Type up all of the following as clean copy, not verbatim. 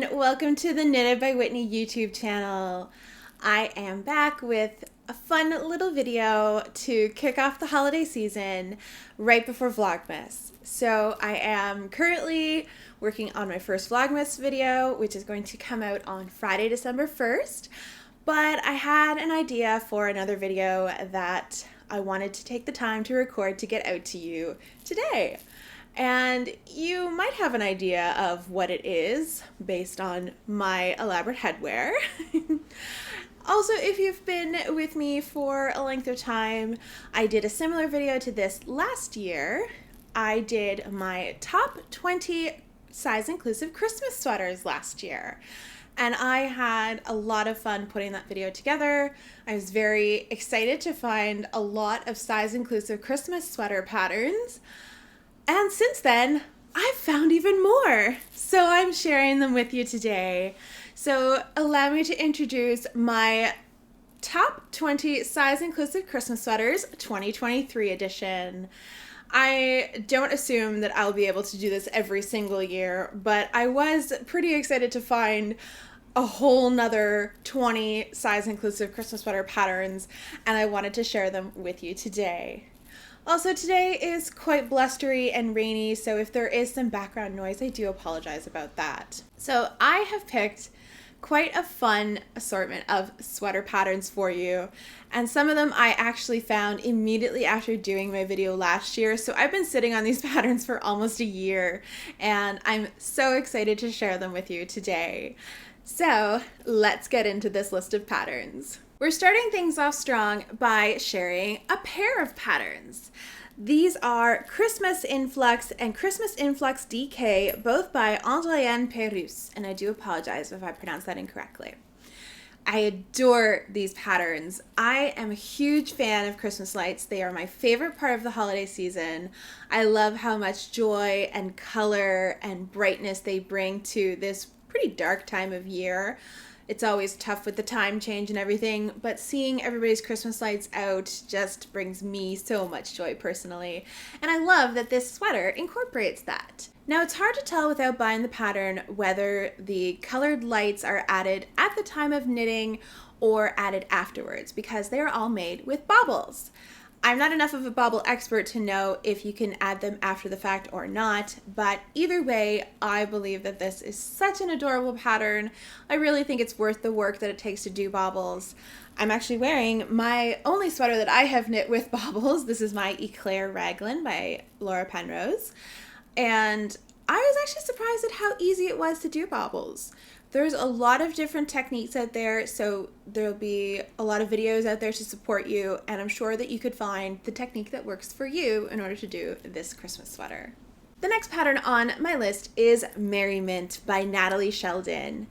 everyone, welcome to the Knitted by Whitney YouTube channel. I am back with a fun little video to kick off the holiday season right before Vlogmas. So I am currently working on my first Vlogmas video, which is going to come out on Friday, December 1st, but I had an idea for another video that I wanted to take the time to record to get out to you today. And you might have an idea of what it is based on my elaborate headwear. Also, if you've been with me for a length of time, I did a similar video to this last year. I did my top 20 size-inclusive Christmas sweaters last year. And I had a lot of fun putting that video together. I was very excited to find a lot of size-inclusive Christmas sweater patterns. And since then, I've found even more. So I'm sharing them with you today. So allow me to introduce my top 20 size-inclusive Christmas sweaters 2023 edition. I don't assume that I'll be able to do this every single year, but I was pretty excited to find a whole nother 20 size-inclusive Christmas sweater patterns, and I wanted to share them with you today. Also, today is quite blustery and rainy, so if there is some background noise, I do apologize about that. So I have picked quite a fun assortment of sweater patterns for you, and some of them I actually found immediately after doing my video last year, so I've been sitting on these patterns for almost a year, and I'm so excited to share them with you today. So let's get into this list of patterns. We're starting things off strong by sharing a pair of patterns. These are Christmas Influx and Christmas Influx DK, both by Andréane Pérusse, and I do apologize if I pronounced that incorrectly. I adore these patterns. I am a huge fan of Christmas lights. They are my favorite part of the holiday season. I love how much joy and color and brightness they bring to this pretty dark time of year. It's always tough with the time change and everything, but seeing everybody's Christmas lights out just brings me so much joy personally. And I love that this sweater incorporates that. Now, it's hard to tell without buying the pattern whether the colored lights are added at the time of knitting or added afterwards, because they are all made with baubles. I'm not enough of a bauble expert to know if you can add them after the fact or not, but either way, I believe that this is such an adorable pattern. I really think it's worth the work that it takes to do baubles. I'm actually wearing my only sweater that I have knit with baubles. This is my Eclair Raglan by Laura Penrose, and I was actually surprised at how easy it was to do baubles. There's a lot of different techniques out there, so there'll be a lot of videos out there to support you, and I'm sure that you could find the technique that works for you in order to do this Christmas sweater. The next pattern on my list is Merry Mint by Natalie Sheldon.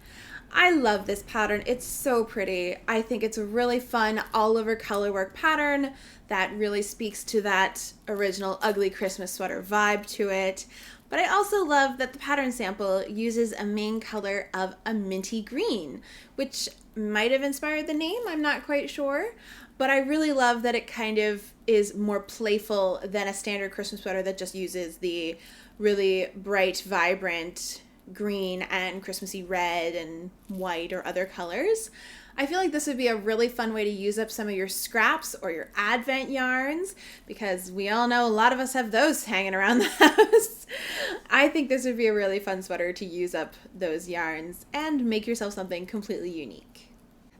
I love this pattern. It's so pretty. I think it's a really fun all-over colorwork pattern that really speaks to that original ugly Christmas sweater vibe to it. But I also love that the pattern sample uses a main color of a minty green, which might have inspired the name, I'm not quite sure. But I really love that it kind of is more playful than a standard Christmas sweater that just uses the really bright, vibrant green and Christmassy red and white or other colors. I feel like this would be a really fun way to use up some of your scraps or your Advent yarns, because we all know a lot of us have those hanging around the house. I think this would be a really fun sweater to use up those yarns and make yourself something completely unique.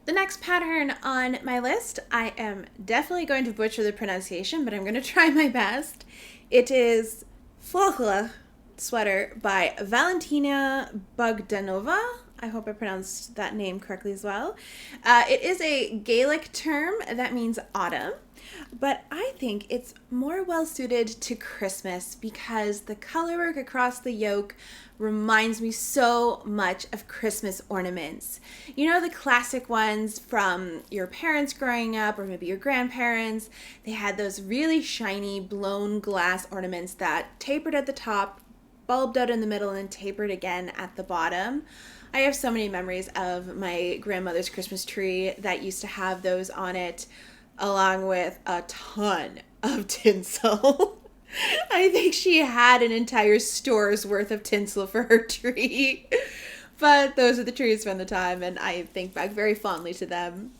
The next pattern on my list, I am definitely going to butcher the pronunciation, but I'm going to try my best. It is Flocla sweater by Valentina Bogdanova. I hope I pronounced that name correctly as well. It is a Gaelic term that means autumn, but I think it's more well suited to Christmas because the colorwork across the yoke reminds me so much of Christmas ornaments. You know, the classic ones from your parents growing up or maybe your grandparents. They had those really shiny blown glass ornaments that tapered at the top, bulbed out in the middle, and tapered again at the bottom. I have so many memories of my grandmother's Christmas tree that used to have those on it, along with a ton of tinsel. I think she had an entire store's worth of tinsel for her tree. But those are the trees from the time, and I think back very fondly to them.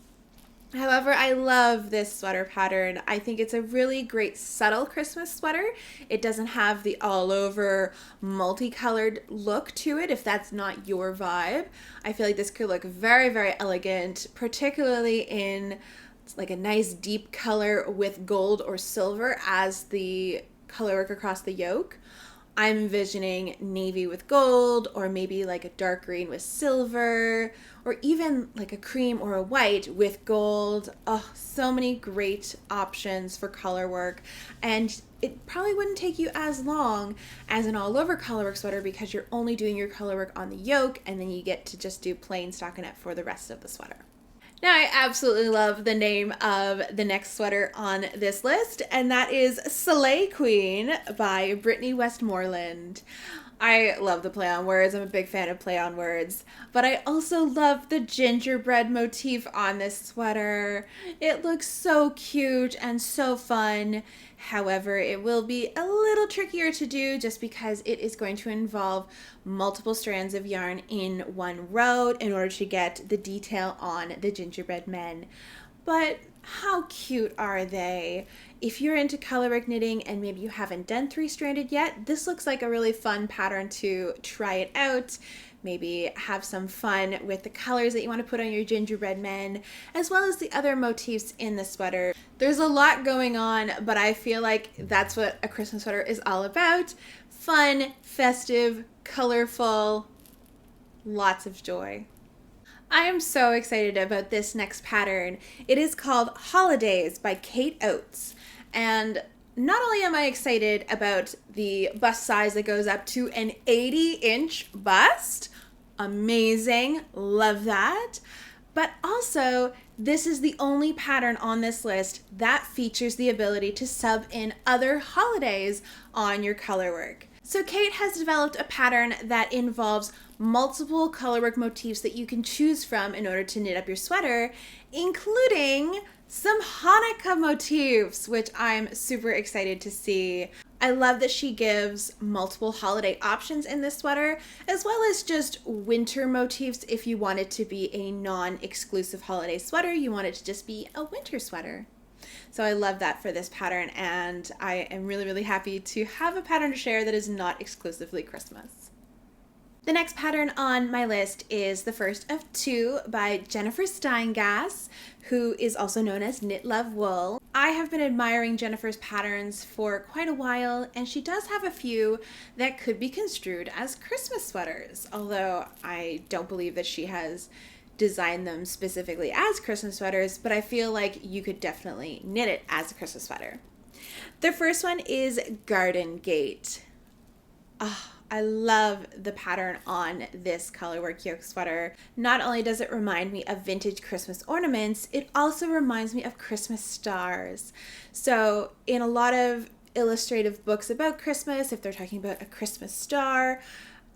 However, I love this sweater pattern. I think it's a really great subtle Christmas sweater. It doesn't have the all over multicolored look to it if that's not your vibe. I feel like this could look very, very elegant, particularly in like a nice deep color with gold or silver as the colorwork across the yoke. I'm envisioning navy with gold, or maybe like a dark green with silver, or even like a cream or a white with gold. Oh, so many great options for color work. And it probably wouldn't take you as long as an all over colorwork sweater because you're only doing your colorwork on the yoke, and then you get to just do plain stockinette for the rest of the sweater. Now, I absolutely love the name of the next sweater on this list, and that is Cay Queen by Brittany Westmoreland. I love the play on words. I'm a big fan of play on words, but I also love the gingerbread motif on this sweater. It looks so cute and so fun. However, it will be a little trickier to do just because it is going to involve multiple strands of yarn in one row in order to get the detail on the gingerbread men. But how cute are they? If you're into colorwork knitting and maybe you haven't done three-stranded yet, this looks like a really fun pattern to try it out. Maybe have some fun with the colors that you want to put on your gingerbread men, as well as the other motifs in the sweater. There's a lot going on, but I feel like that's what a Christmas sweater is all about. Fun, festive, colorful, lots of joy. I am so excited about this next pattern. It is called Holidays by Kate Oates. And not only am I excited about the bust size that goes up to an 80-inch bust, amazing, love that, but also this is the only pattern on this list that features the ability to sub in other holidays on your colorwork. So Kate has developed a pattern that involves multiple colorwork motifs that you can choose from in order to knit up your sweater, including some Hanukkah motifs, which I'm super excited to see. I love that she gives multiple holiday options in this sweater, as well as just winter motifs if you want it to be a non-exclusive holiday sweater, you want it to just be a winter sweater. So I love that for this pattern, and I am really, really happy to have a pattern to share that is not exclusively Christmas. The next pattern on my list is the first of two by Jennifer Steingass, who is also known as Knit Love Wool. I have been admiring Jennifer's patterns for quite a while, and she does have a few that could be construed as Christmas sweaters, although I don't believe that she has designed them specifically as Christmas sweaters, but I feel like you could definitely knit it as a Christmas sweater. The first one is Garden Gate. Oh, I love the pattern on this colorwork yoke sweater. Not only does it remind me of vintage Christmas ornaments, it also reminds me of Christmas stars. So in a lot of illustrative books about Christmas, if they're talking about a Christmas star,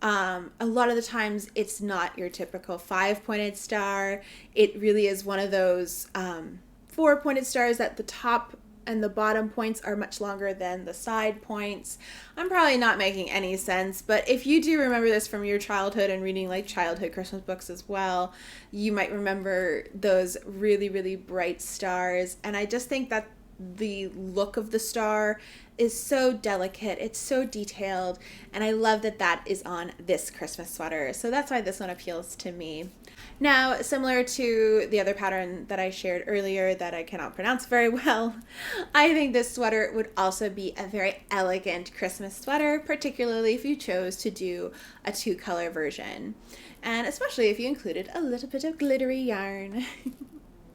a lot of the times it's not your typical 5-pointed star. It really is one of those 4-pointed stars that the top and the bottom points are much longer than the side points. I'm probably not making any sense, but if you do remember this from your childhood and reading like childhood Christmas books as well, you might remember those really, really bright stars. And I just think that the look of the star is so delicate, it's so detailed, and I love that that is on this Christmas sweater. So that's why this one appeals to me. Now, similar to the other pattern that I shared earlier that I cannot pronounce very well, I think this sweater would also be a very elegant Christmas sweater, particularly if you chose to do a 2-color version, and especially if you included a little bit of glittery yarn.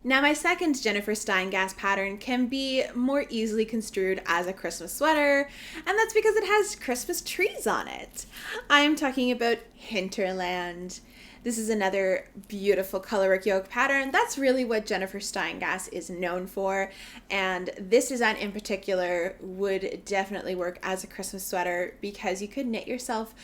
Now, my second Jennifer Steingass pattern can be more easily construed as a Christmas sweater, and that's because it has Christmas trees on it. I am talking about Hinterland. This is another beautiful colorwork yoke pattern. That's really what Jennifer Steingass is known for, and this design in particular would definitely work as a Christmas sweater because you could knit yourself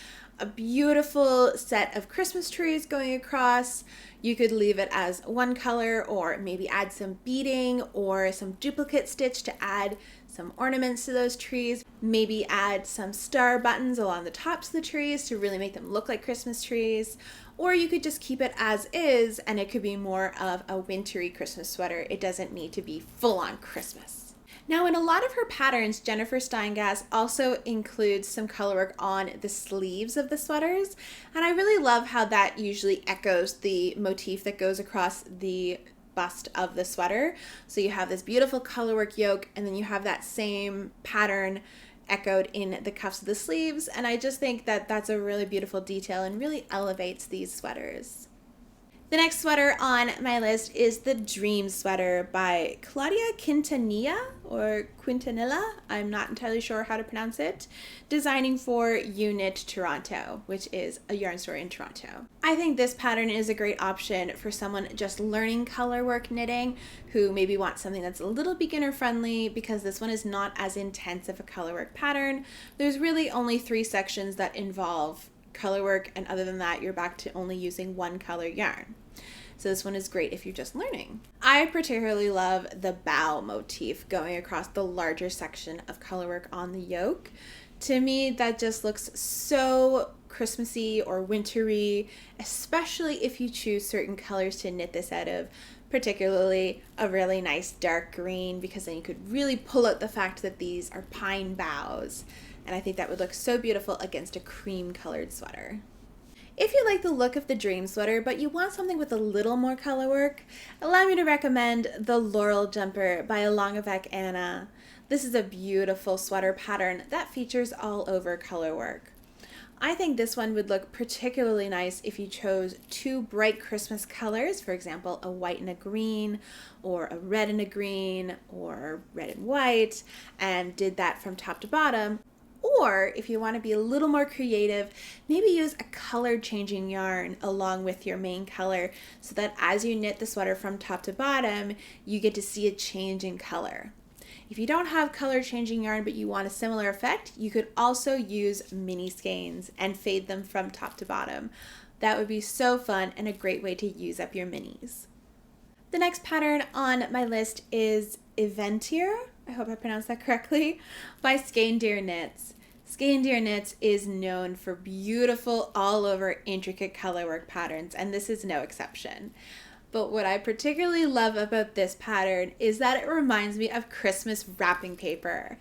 a beautiful set of Christmas trees going across. You could leave it as one color or maybe add some beading or some duplicate stitch to add some ornaments to those trees. Maybe add some star buttons along the tops of the trees to really make them look like Christmas trees. or you could just keep it as is and it could be more of a wintry Christmas sweater. It doesn't need to be full on Christmas. Now, in a lot of her patterns, Jennifer Steingass also includes some color work on the sleeves of the sweaters, and I really love how that usually echoes the motif that goes across the bust of the sweater. So you have this beautiful color work yoke, and then you have that same pattern echoed in the cuffs of the sleeves, and I just think that that's a really beautiful detail and really elevates these sweaters. The next sweater on my list is the Dream Sweater by Claudia Quintanilla, or Quintanilla, I'm not entirely sure how to pronounce it, designing for Unit Toronto, which is a yarn store in Toronto. I think this pattern is a great option for someone just learning color work knitting who maybe wants something that's a little beginner friendly, because this one is not as intense of a color work pattern. There's really only 3 sections that involve color work, and other than that you're back to only using one color yarn. So this one is great if you're just learning. I particularly love the bow motif going across the larger section of color work on the yoke. To me, that just looks so Christmassy or wintry, especially if you choose certain colors to knit this out of, particularly a really nice dark green, because then you could really pull out the fact that these are pine boughs. And I think that would look so beautiful against a cream colored sweater. If you like the look of the Dream Sweater, but you want something with a little more color work, allow me to recommend the Laurel Jumper by Alongavec Anna. This is a beautiful sweater pattern that features all over color work. I think this one would look particularly nice if you chose 2 bright Christmas colors, for example, a white and a green, or a red and a green, or red and white, and did that from top to bottom. Or if you want to be a little more creative, maybe use a color changing yarn along with your main color so that as you knit the sweater from top to bottom, you get to see a change in color. If you don't have color changing yarn but you want a similar effect, you could also use mini skeins and fade them from top to bottom. That would be so fun and a great way to use up your minis. The next pattern on my list is Eventier, I hope I pronounced that correctly, by Skein Deer Knits. Skein Deer Knits is known for beautiful, all over intricate color work patterns, and this is no exception. But what I particularly love about this pattern is that it reminds me of Christmas wrapping paper,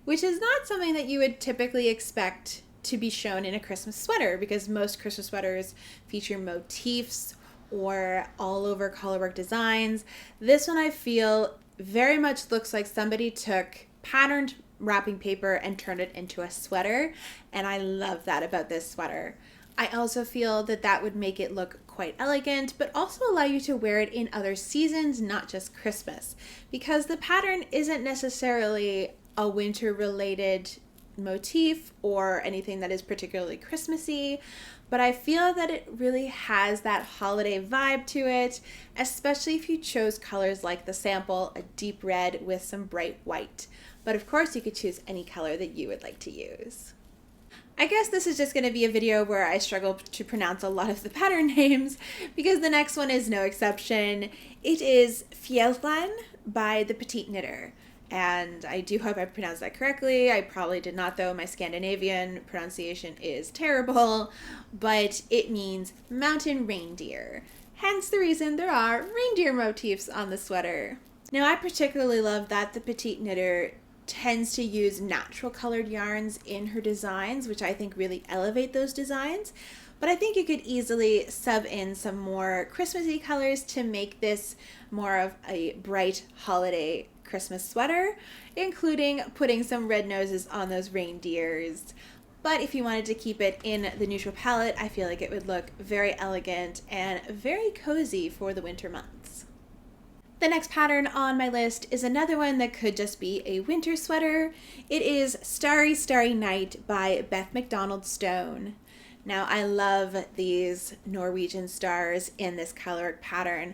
which is not something that you would typically expect to be shown in a Christmas sweater, because most Christmas sweaters feature motifs or all over color work designs. This one I feel very much looks like somebody took patterned wrapping paper and turned it into a sweater, and I love that about this sweater. I also feel that that would make it look quite elegant, but also allow you to wear it in other seasons, not just Christmas, because the pattern isn't necessarily a winter related motif or anything that is particularly Christmassy, but I feel that it really has that holiday vibe to it, especially if you chose colors like the sample, a deep red with some bright white. But of course you could choose any color that you would like to use. I guess this is just going to be a video where I struggle to pronounce a lot of the pattern names, because the next one is no exception. It is Felan by the Petite Knitter. And I do hope I pronounced that correctly. I probably did not, though. My Scandinavian pronunciation is terrible, but it means mountain reindeer. Hence the reason there are reindeer motifs on the sweater. Now, I particularly love that the Petite Knitter tends to use natural colored yarns in her designs, which I think really elevate those designs. But I think you could easily sub in some more Christmassy colors to make this more of a bright holiday Christmas sweater, including putting some red noses on those reindeers. But if you wanted to keep it in the neutral palette, I feel like it would look very elegant and very cozy for the winter months. The next pattern on my list is another one that could just be a winter sweater. It is Starry, Starry Night by Beth McDonald Stone. Now, I love these Norwegian stars in this color pattern.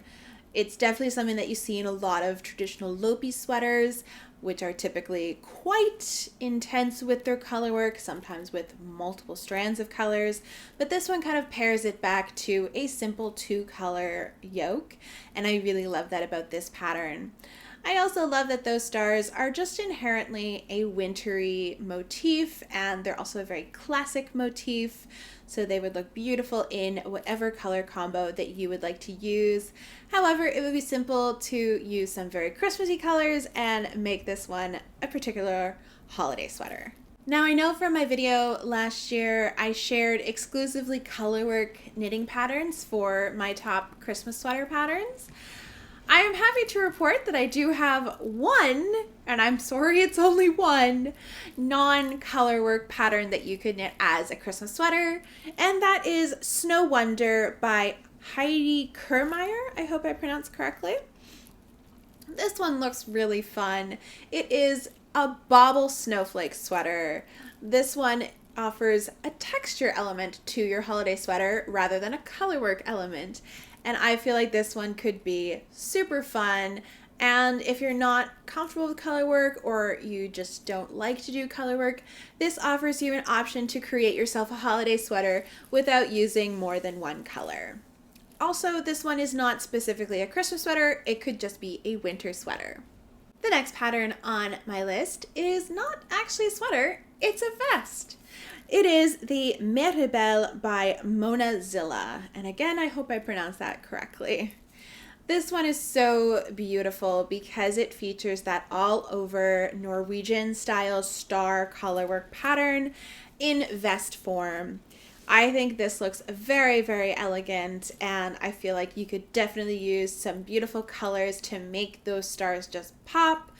It's definitely something that you see in a lot of traditional Lopi sweaters, which are typically quite intense with their color work, sometimes with multiple strands of colors. But this one kind of pairs it back to a simple 2-color yoke, and I really love that about this pattern. I also love that those stars are just inherently a wintry motif, and they're also a very classic motif, so they would look beautiful in whatever color combo that you would like to use. However, it would be simple to use some very Christmassy colors and make this one a particular holiday sweater. Now, I know from my video last year, I shared exclusively colorwork knitting patterns for my top Christmas sweater patterns. I am happy to report that I do have one, and I'm sorry it's only one, non-colorwork pattern that you could knit as a Christmas sweater, and that is Snow Wonder by Heidi Kermeyer. I hope I pronounced correctly. This one looks really fun. It is a bauble snowflake sweater. This one offers a texture element to your holiday sweater rather than a colorwork element. And I feel like this one could be super fun. And if you're not comfortable with colorwork or you just don't like to do colorwork, this offers you an option to create yourself a holiday sweater without using more than one color. Also, this one is not specifically a Christmas sweater, it could just be a winter sweater. The next pattern on my list is not actually a sweater, it's a vest. It is the Meribel by Mona Zilla, and again, I hope I pronounced that correctly. This one is so beautiful because it features that all over Norwegian style star colorwork pattern in vest form. I think this looks very, very elegant, and I feel like you could definitely use some beautiful colors to make those stars just pop.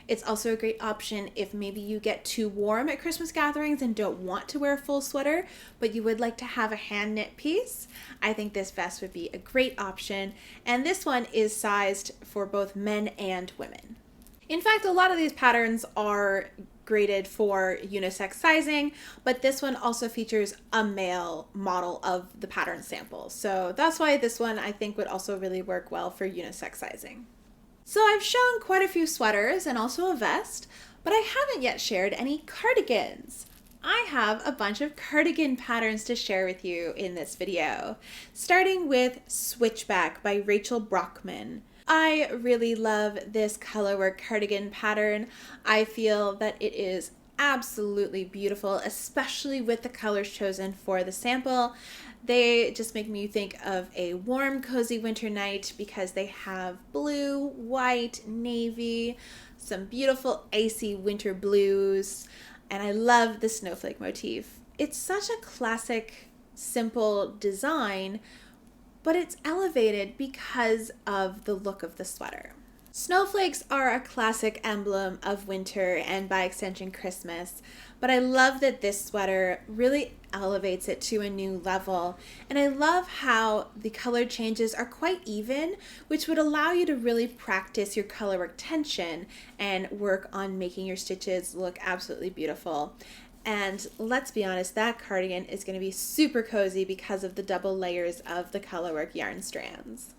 It's also a great option if maybe you get too warm at Christmas gatherings and don't want to wear a full sweater, but you would like to have a hand knit piece. I think this vest would be a great option, and this one is sized for both men and women. In fact, a lot of these patterns are graded for unisex sizing, but this one also features a male model of the pattern sample. So that's why this one I think would also really work well for unisex sizing. So I've shown quite a few sweaters and also a vest, but I haven't yet shared any cardigans. I have a bunch of cardigan patterns to share with you in this video, starting with Switchback by Rachel Brockman. I really love this colorwork cardigan pattern. I feel that it is absolutely beautiful, especially with the colors chosen for the sample. They just make me think of a warm, cozy winter night because they have blue, white, navy, some beautiful icy winter blues, and I love the snowflake motif. It's such a classic, simple design, but it's elevated because of the look of the sweater. Snowflakes are a classic emblem of winter and by extension Christmas, but I love that this sweater really elevates it to a new level. And I love how the color changes are quite even, which would allow you to really practice your colorwork tension and work on making your stitches look absolutely beautiful. And let's be honest, that cardigan is going to be super cozy because of the double layers of the colorwork yarn strands.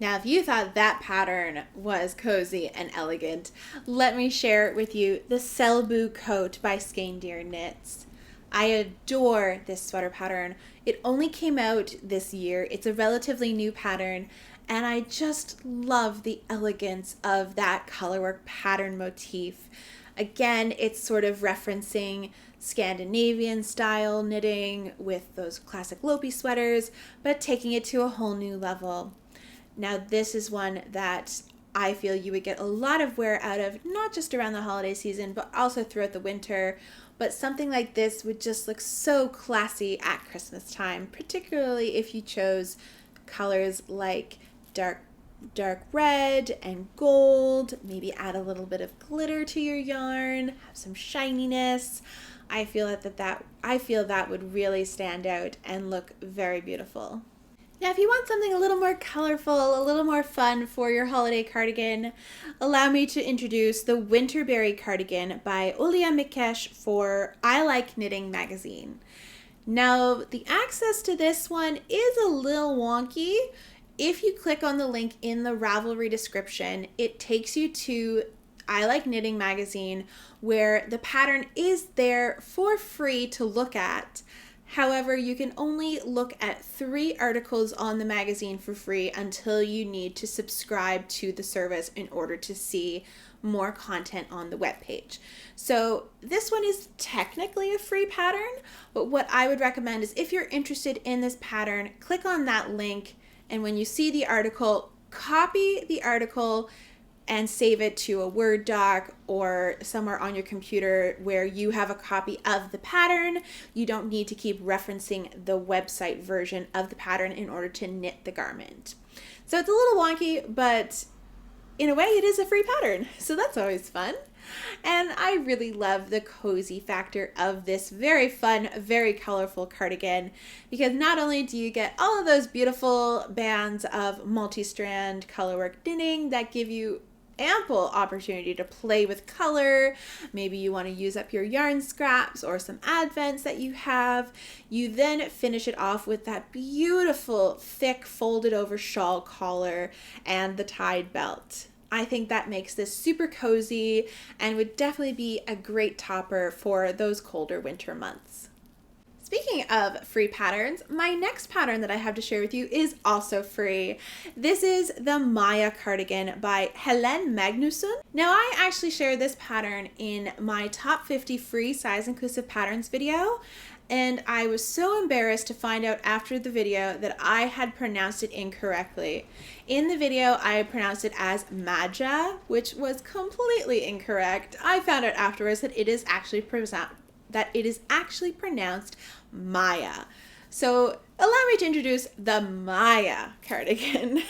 Now, if you thought that pattern was cozy and elegant, let me share with you the Celu Coat by Skein-Deer Knits. I adore this sweater pattern. It only came out this year. It's a relatively new pattern, and I just love the elegance of that colorwork pattern motif. Again, it's sort of referencing Scandinavian style knitting with those classic Lopi sweaters, but taking it to a whole new level. Now, this is one that I feel you would get a lot of wear out of, not just around the holiday season, but also throughout the winter. But something like this would just look so classy at Christmas time, particularly if you chose colors like dark red and gold, maybe add a little bit of glitter to your yarn, have some shininess. I feel that would really stand out and look very beautiful. Now, if you want something a little more colorful, a little more fun for your holiday cardigan, allow me to introduce the Winterberry cardigan by Olia Mikesh for I Like Knitting magazine. Now, the access to this one is a little wonky. If you click on the link in the Ravelry description, it takes you to I Like Knitting magazine, where the pattern is there for free to look at. However, you can only look at 3 articles on the magazine for free until you need to subscribe to the service in order to see more content on the webpage. So this one is technically a free pattern, but what I would recommend is if you're interested in this pattern, click on that link, and when you see the article, copy the article and save it to a Word doc or somewhere on your computer where you have a copy of the pattern. You don't need to keep referencing the website version of the pattern in order to knit the garment. So it's a little wonky, but in a way it is a free pattern, so that's always fun. And I really love the cozy factor of this very fun, very colorful cardigan, because not only do you get all of those beautiful bands of multi-strand colorwork knitting that give you ample opportunity to play with color. Maybe you want to use up your yarn scraps or some advents that you have. You then finish it off with that beautiful, thick, folded over shawl collar and the tied belt. I think that makes this super cozy and would definitely be a great topper for those colder winter months. Speaking of free patterns, my next pattern that I have to share with you is also free. This is the Maya cardigan by Helen Magnusson. Now, I actually shared this pattern in my top 50 free size inclusive patterns video, and I was so embarrassed to find out after the video that I had pronounced it incorrectly. In the video, I pronounced it as Maja, which was completely incorrect. I found out afterwards that it is actually pronounced Maya. So allow me to introduce the Maya cardigan.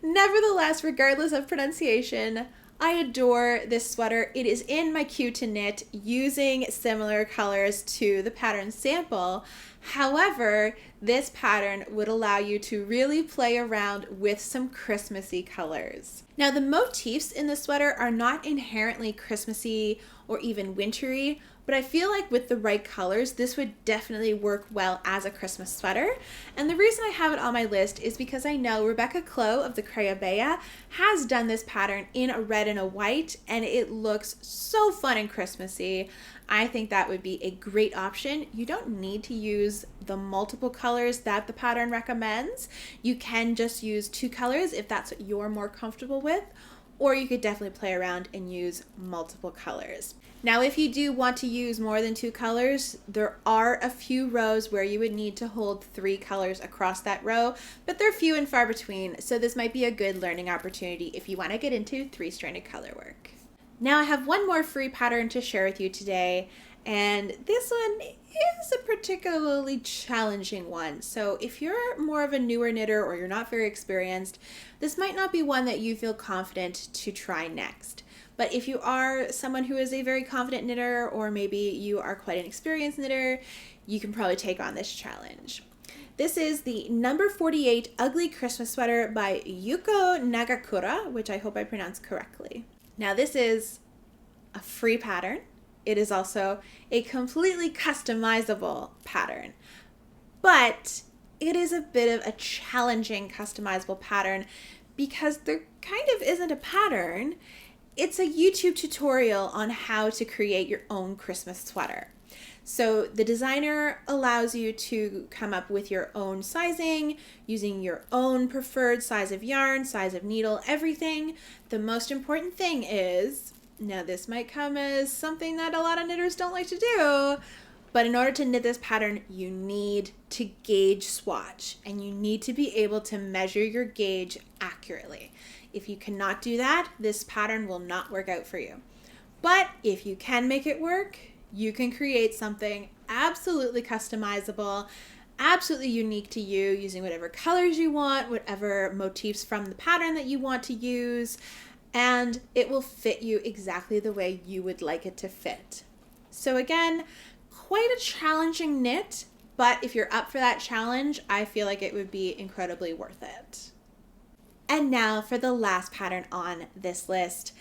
Nevertheless, regardless of pronunciation, I adore this sweater. It is in my queue to knit using similar colors to the pattern sample. However, this pattern would allow you to really play around with some Christmassy colors. Now, the motifs in the sweater are not inherently Christmassy or even wintry, but I feel like with the right colors, this would definitely work well as a Christmas sweater. And the reason I have it on my list is because I know Rebecca Clow of the Crayabea has done this pattern in a red and a white, and it looks so fun and Christmassy. I think that would be a great option. You don't need to use the multiple colors that the pattern recommends. You can just use 2 colors if that's what you're more comfortable with, or you could definitely play around and use multiple colors. Now, if you do want to use more than 2 colors, there are a few rows where you would need to hold 3 colors across that row, but they're few and far between, so this might be a good learning opportunity if you want to get into 3-stranded color work. Now, I have one more free pattern to share with you today, and this one is a particularly challenging one. So if you're more of a newer knitter or you're not very experienced, this might not be one that you feel confident to try next. But if you are someone who is a very confident knitter, or maybe you are quite an experienced knitter, you can probably take on this challenge. This is the number 48 Ugly Christmas Sweater by Yuko Nagakura, which I hope I pronounced correctly. Now, this is a free pattern. It is also a completely customizable pattern, but it is a bit of a challenging customizable pattern because there kind of isn't a pattern. It's a YouTube tutorial on how to create your own Christmas sweater. So the designer allows you to come up with your own sizing, using your own preferred size of yarn, size of needle, everything. The most important thing is, now this might come as something that a lot of knitters don't like to do, but in order to knit this pattern, you need to gauge swatch, and you need to be able to measure your gauge accurately. If you cannot do that, this pattern will not work out for you. But if you can make it work, you can create something absolutely customizable, absolutely unique to you, using whatever colors you want, whatever motifs from the pattern that you want to use, and it will fit you exactly the way you would like it to fit. So again, quite a challenging knit, but if you're up for that challenge, I feel like it would be incredibly worth it. And now for the last pattern on this list.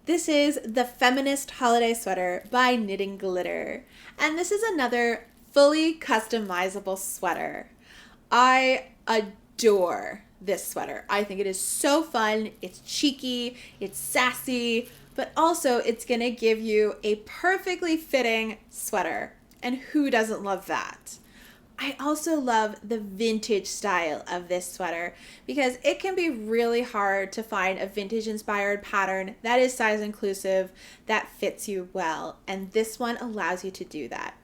This is the Feminist Holiday Sweater by Knitting Glitter. And this is another fully customizable sweater. I adore this sweater. I think it is so fun. It's cheeky, it's sassy, but also it's gonna give you a perfectly fitting sweater. and who doesn't love that? I also love the vintage style of this sweater because it can be really hard to find a vintage inspired pattern that is size inclusive, that fits you well, and this one allows you to do that.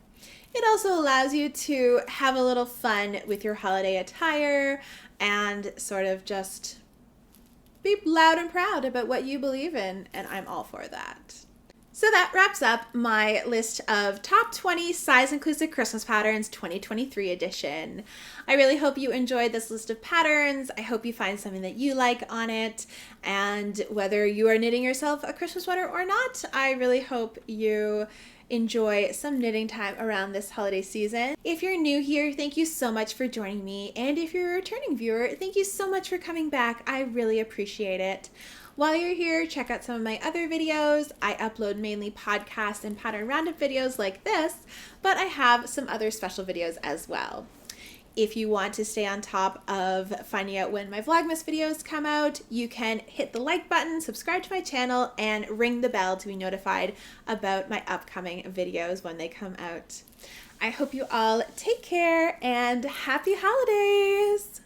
It also allows you to have a little fun with your holiday attire and sort of just be loud and proud about what you believe in, and I'm all for that. So that wraps up my list of top 20 size inclusive Christmas patterns 2023 edition. I really hope you enjoyed this list of patterns. I hope you find something that you like on it, and whether you are knitting yourself a Christmas sweater or not, I really hope you enjoy some knitting time around this holiday season. If you're new here, thank you so much for joining me, and if you're a returning viewer, thank you so much for coming back. I really appreciate it. While you're here, check out some of my other videos. I upload mainly podcast and pattern roundup videos like this, but I have some other special videos as well. If you want to stay on top of finding out when my Vlogmas videos come out, you can hit the like button, subscribe to my channel, and ring the bell to be notified about my upcoming videos when they come out. I hope you all take care and happy holidays!